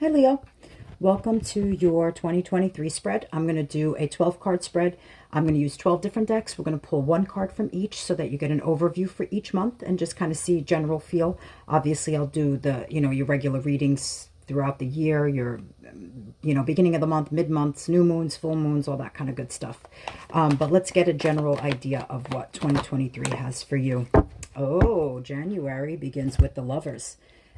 Hi Leo, welcome to your 2023 spread. I'm going to do a 12 card spread. I'm going to use 12 different decks. We're going to pull one card from each so that you get an overview for each month and just kind of see general feel. Obviously I'll do the, your regular readings throughout the year, your, beginning of the month, mid-months, new moons, full moons, all that kind of good stuff. But let's get a general idea of what 2023 has for you. Oh, January begins with the Lovers.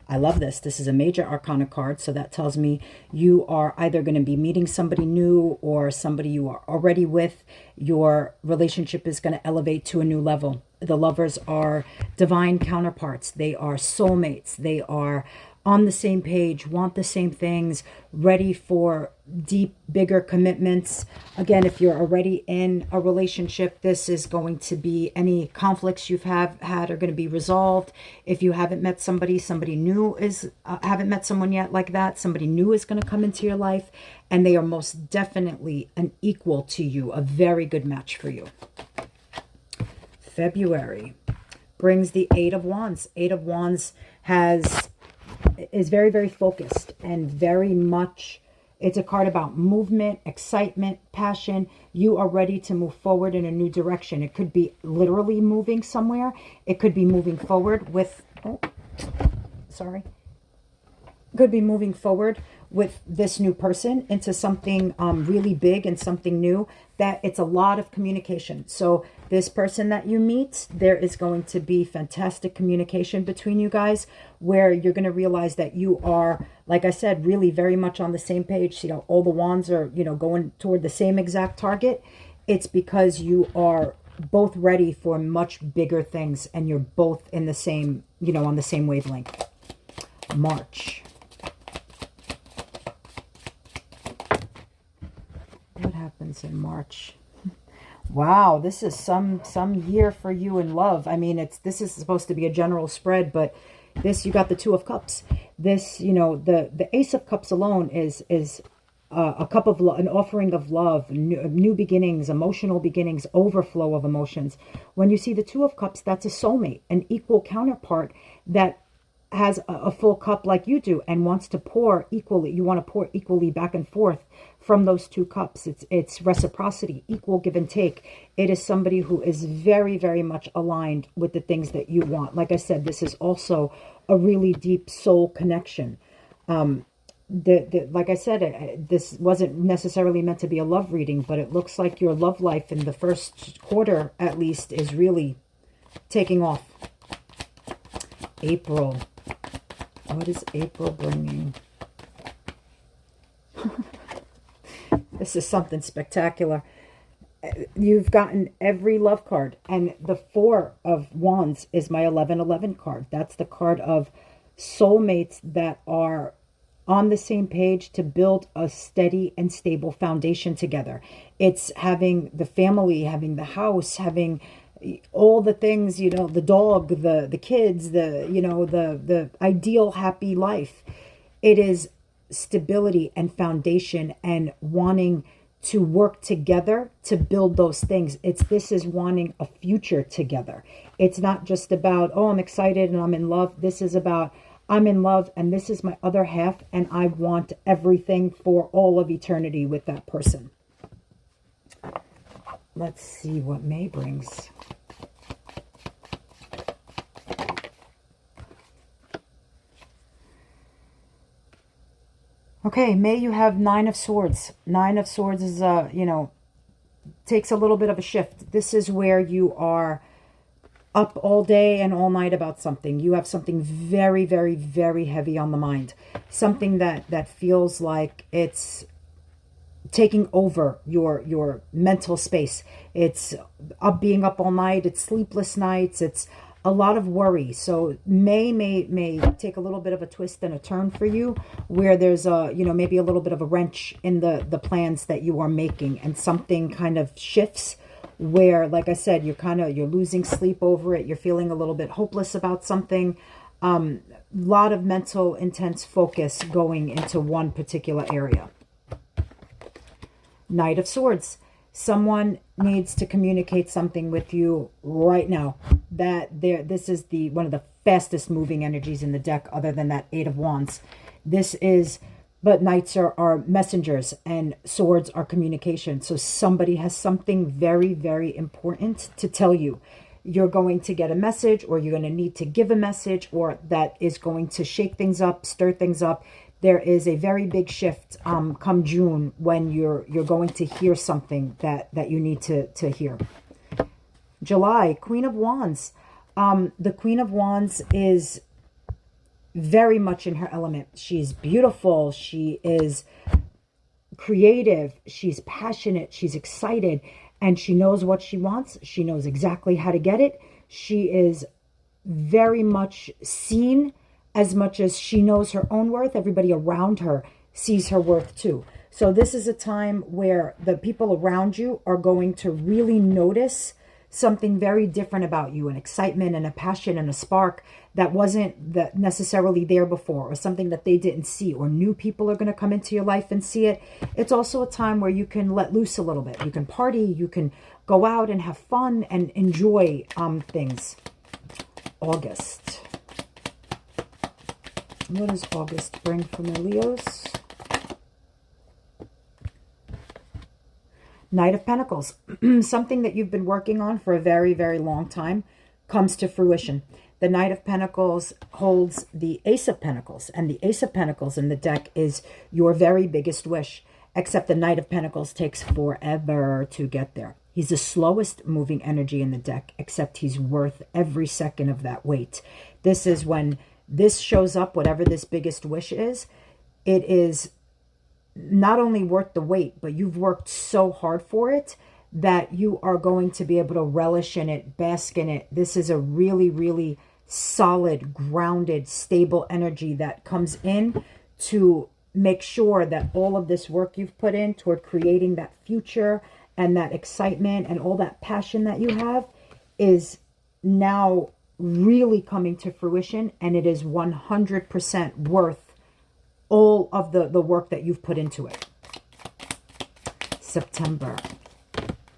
I love this. This is a major arcana card, so that tells me you are either going to be meeting somebody new or somebody you are already with. Your relationship is going to elevate to a new level. The Lovers are divine counterparts. They are soulmates. They are on the same page, want the same things, ready for deep, bigger commitments. Again, if you're already in a relationship, this is going to be any conflicts you've had are going to be resolved. If you haven't met somebody new is, haven't met someone yet like that, somebody new is going to come into your life, and they are most definitely an equal to you, a very good match for you. February brings the Eight of Wands. Eight of Wands is very, very focused and very much, it's a card about movement, excitement, passion. You are ready to move forward in a new direction. It could be literally moving somewhere. It could be moving forward with, could be moving forward with this new person into something really big and something new. That it's a lot of communication. So this person that you meet, there is going to be fantastic communication between you guys, where you're going to realize that you are, like I said, really very much on the same page. See how all the wands are, going toward the same exact target. It's because you are both ready for much bigger things, and you're both in the same, on the same wavelength. March. What happens in March? Wow, this is some year for you in love. I mean, this is supposed to be a general spread, but this, you got the Two of Cups. This, the Ace of Cups alone is a cup of love, an offering of love, new beginnings, emotional beginnings, overflow of emotions. When you see the Two of Cups, that's a soulmate, an equal counterpart that has a full cup like you do and wants to pour equally. You want to pour equally back and forth from those two cups. It's reciprocity, equal give and take. It is somebody who is very, very much aligned with the things that you want. Like I said, this is also a really deep soul connection. Like I said, this wasn't necessarily meant to be a love reading, but it looks like your love life in the first quarter, at least, is really taking off. April. What is April bringing? This is something spectacular. You've gotten every love card, and the Four of Wands is my 1111 card. That's the card of soulmates that are on the same page to build a steady and stable foundation together. It's having the family, having the house, having all the things, the dog, the kids, the ideal happy life. It is stability and foundation and wanting to work together to build those things. This is wanting a future together. It's not just about, oh, I'm excited and I'm in love. This is about, I'm in love and this is my other half and I want everything for all of eternity with that person. Let's see what May brings. Okay, May, you have Nine of Swords. Nine of Swords is, takes a little bit of a shift. This is where you are up all day and all night about something. You have something very, very, very heavy on the mind. Something that feels like it's taking over your mental space. It's being up all night. It's sleepless nights. It's a lot of worry. So may take a little bit of a twist and a turn for you, where there's maybe a little bit of a wrench in the plans that you are making, and something kind of shifts where, like I said, you're losing sleep over it. You're feeling a little bit hopeless about something. Lot of mental intense focus going into one particular area. Knight of Swords. Someone needs to communicate something with you right now. This is one of the fastest moving energies in the deck, other than that Eight of Wands. This is But knights are messengers and swords are communication. So somebody has something very, very important to tell you. You're going to get a message, or you're going to need to give a message, or that is going to shake things up, stir things up. There is a very big shift come June when you're going to hear something that you need to hear. July, Queen of Wands. The Queen of Wands is very much in her element. She's beautiful. She is creative. She's passionate. She's excited. And she knows what she wants. She knows exactly how to get it. She is very much seen as much as she knows her own worth. Everybody around her sees her worth too. So this is a time where the people around you are going to really notice something very different about you, an excitement and a passion and a spark that wasn't necessarily there before, or something that they didn't see, or new people are going to come into your life and see it. It's also a time where you can let loose a little bit. You can party, you can go out and have fun and enjoy things. August. What does August bring for my Leos? Knight of Pentacles. Something that you've been working on for a very, very long time comes to fruition. The Knight of Pentacles holds the Ace of Pentacles, and the Ace of Pentacles in the deck is your very biggest wish, except the Knight of Pentacles takes forever to get there. He's the slowest moving energy in the deck, except he's worth every second of that wait. This is when this shows up, whatever this biggest wish is, it is not only worth the wait, but you've worked so hard for it that you are going to be able to relish in it, bask in it. This is a really, really solid, grounded, stable energy that comes in to make sure that all of this work you've put in toward creating that future and that excitement and all that passion that you have is now really coming to fruition, and it is 100% worth all of the work that you've put into it. September.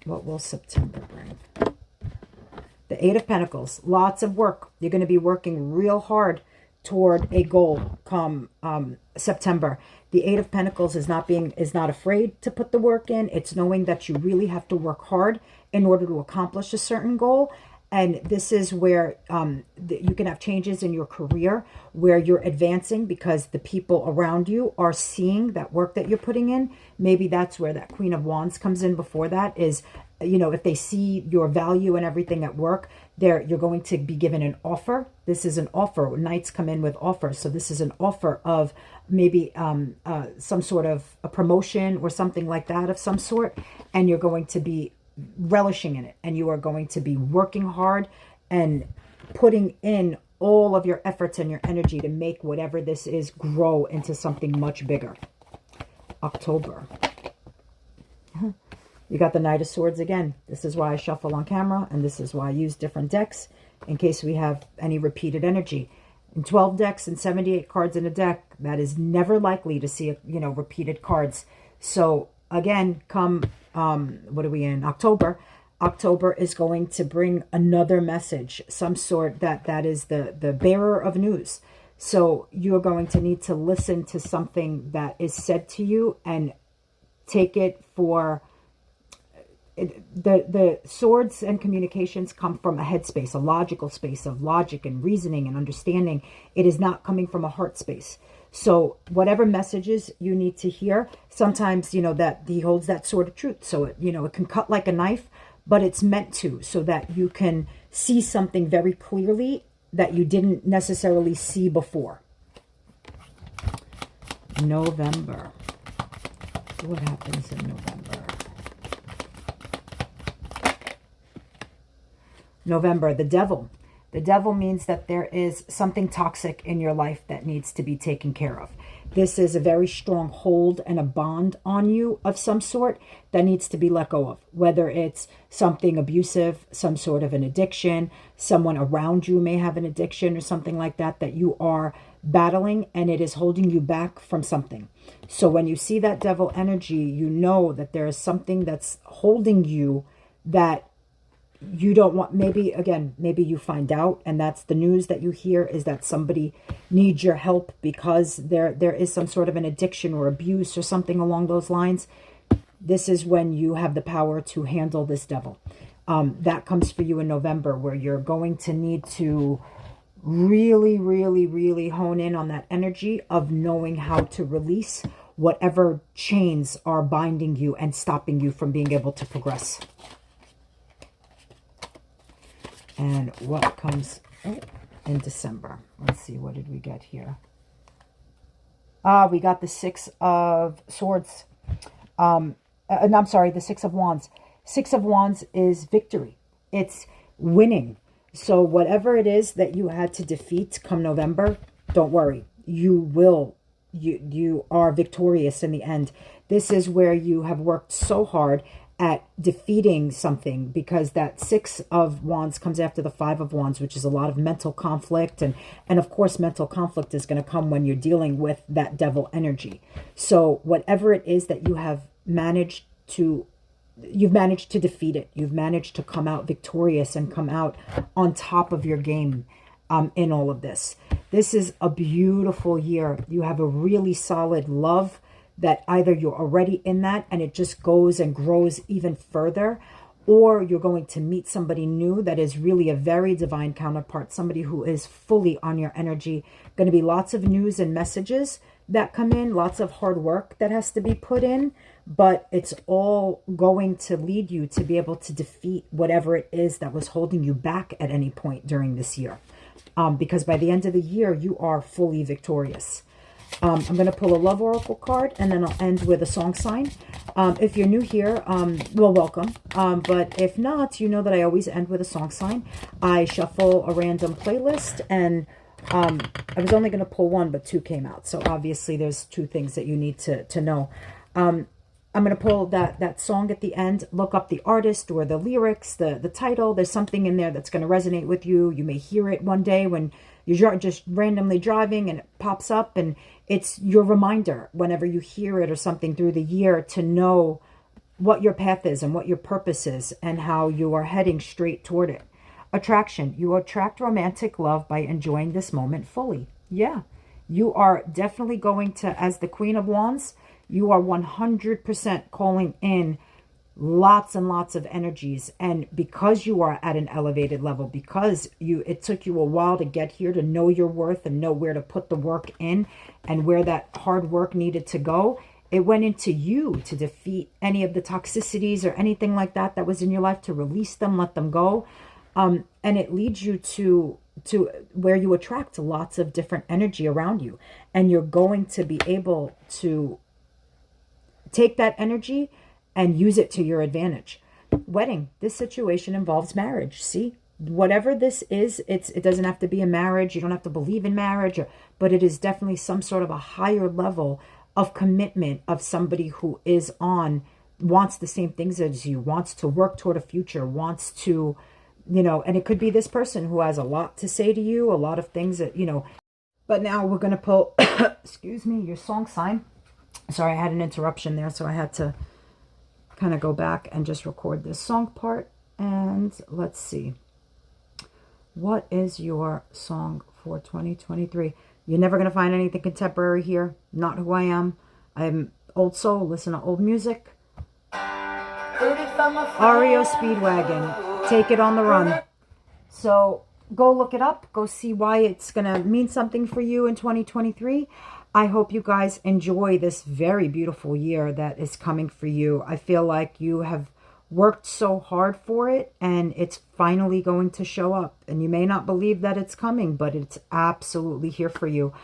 What will September bring? The Eight of Pentacles. Lots of work. You're going to be working real hard toward a goal come September. The Eight of Pentacles is not afraid to put the work in. It's knowing that you really have to work hard in order to accomplish a certain goal. And this is where you can have changes in your career where you're advancing because the people around you are seeing that work that you're putting in. Maybe that's where that Queen of Wands comes in before that is, you know, if they see your value and everything at work, you're going to be given an offer. This is an offer. Knights come in with offers. So this is an offer of maybe some sort of a promotion or something like that of some sort. And you're going to be relishing in it, and you are going to be working hard and putting in all of your efforts and your energy to make whatever this is grow into something much bigger. October. You got the Knight of Swords again. This is why I shuffle on camera, and this is why I use different decks in case we have any repeated energy. In 12 decks and 78 cards in a deck, that is never likely to see, repeated cards. So again, come what are we in? October. October is going to bring another message, some sort that is the bearer of news. So you're going to need to listen to something that is said to you and take it for the swords and communications come from a headspace, a logical space of logic and reasoning and understanding. It is not coming from a heart space. So whatever messages you need to hear, sometimes, that he holds that sword of truth. So, it can cut like a knife, but it's meant to, so that you can see something very clearly that you didn't necessarily see before. November. What happens in November? November, the devil. The devil means that there is something toxic in your life that needs to be taken care of. This is a very strong hold and a bond on you of some sort that needs to be let go of. Whether it's something abusive, some sort of an addiction, someone around you may have an addiction or something like that you are battling, and it is holding you back from something. So when you see that devil energy, you know that there is something that's holding you that you don't want, maybe, again, maybe you find out and that's the news that you hear, is that somebody needs your help because there is some sort of an addiction or abuse or something along those lines. This is when you have the power to handle this devil. That comes for you in November, where you're going to need to really, really, really hone in on that energy of knowing how to release whatever chains are binding you and stopping you from being able to progress. And what comes in December? Let's see, what did we get here? We got the Six of Swords. I'm sorry, the Six of Wands. Six of Wands is victory. It's winning. So whatever it is that you had to defeat come November, don't worry. You are victorious in the end. This is where you have worked so hard at defeating something, because that Six of Wands comes after the Five of Wands, which is a lot of mental conflict. And of course, mental conflict is going to come when you're dealing with that devil energy. So whatever it is that you have managed to, you've managed to defeat it. You've managed to come out victorious and come out on top of your game in all of this. This is a beautiful year. You have a really solid love that either you're already in that and it just goes and grows even further, or you're going to meet somebody new that is really a very divine counterpart, somebody who is fully on your energy. Going to be lots of news and messages that come in, lots of hard work that has to be put in, but it's all going to lead you to be able to defeat whatever it is that was holding you back at any point during this year. Because by the end of the year, you are fully victorious. I'm going to pull a love oracle card, and then I'll end with a song sign. If you're new here, well, welcome. But if not, you know that I always end with a song sign. I shuffle a random playlist, and I was only going to pull one, but two came out. So obviously there's two things that you need to know. I'm going to pull that song at the end. Look up the artist or the lyrics, the title. There's something in there that's going to resonate with you. You may hear it one day when you're just randomly driving and it pops up, and it's your reminder whenever you hear it or something through the year to know what your path is and what your purpose is and how you are heading straight toward it. Attraction. You attract romantic love by enjoying this moment fully. Yeah, you are definitely going to, as the Queen of Wands, you are 100% calling in lots and lots of energies. And because you are at an elevated level, because it took you a while to get here, to know your worth and know where to put the work in and where that hard work needed to go, it went into you to defeat any of the toxicities or anything like that that was in your life, to release them, let them go. And it leads you to where you attract lots of different energy around you. And you're going to be able to take that energy and use it to your advantage. Wedding. This situation involves marriage. See, whatever this is, it doesn't have to be a marriage. You don't have to believe in marriage, but it is definitely some sort of a higher level of commitment of somebody who wants the same things as you, wants to work toward a future, wants to, and it could be this person who has a lot to say to you, a lot of things that, but now we're going to pull, excuse me, your song sign. Sorry, I had an interruption there, so I had to kind of go back and just record this song part. And let's see. What is your song for 2023? You're never going to find anything contemporary here. Not who I am. I'm old soul. Listen to old music. REO Speedwagon. Take It on the Run. So go look it up. Go see why it's going to mean something for you in 2023. I hope you guys enjoy this very beautiful year that is coming for you. I feel like you have worked so hard for it, and it's finally going to show up. And you may not believe that it's coming, but it's absolutely here for you.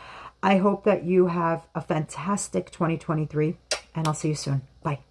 I hope that you have a fantastic 2023, and I'll see you soon. Bye.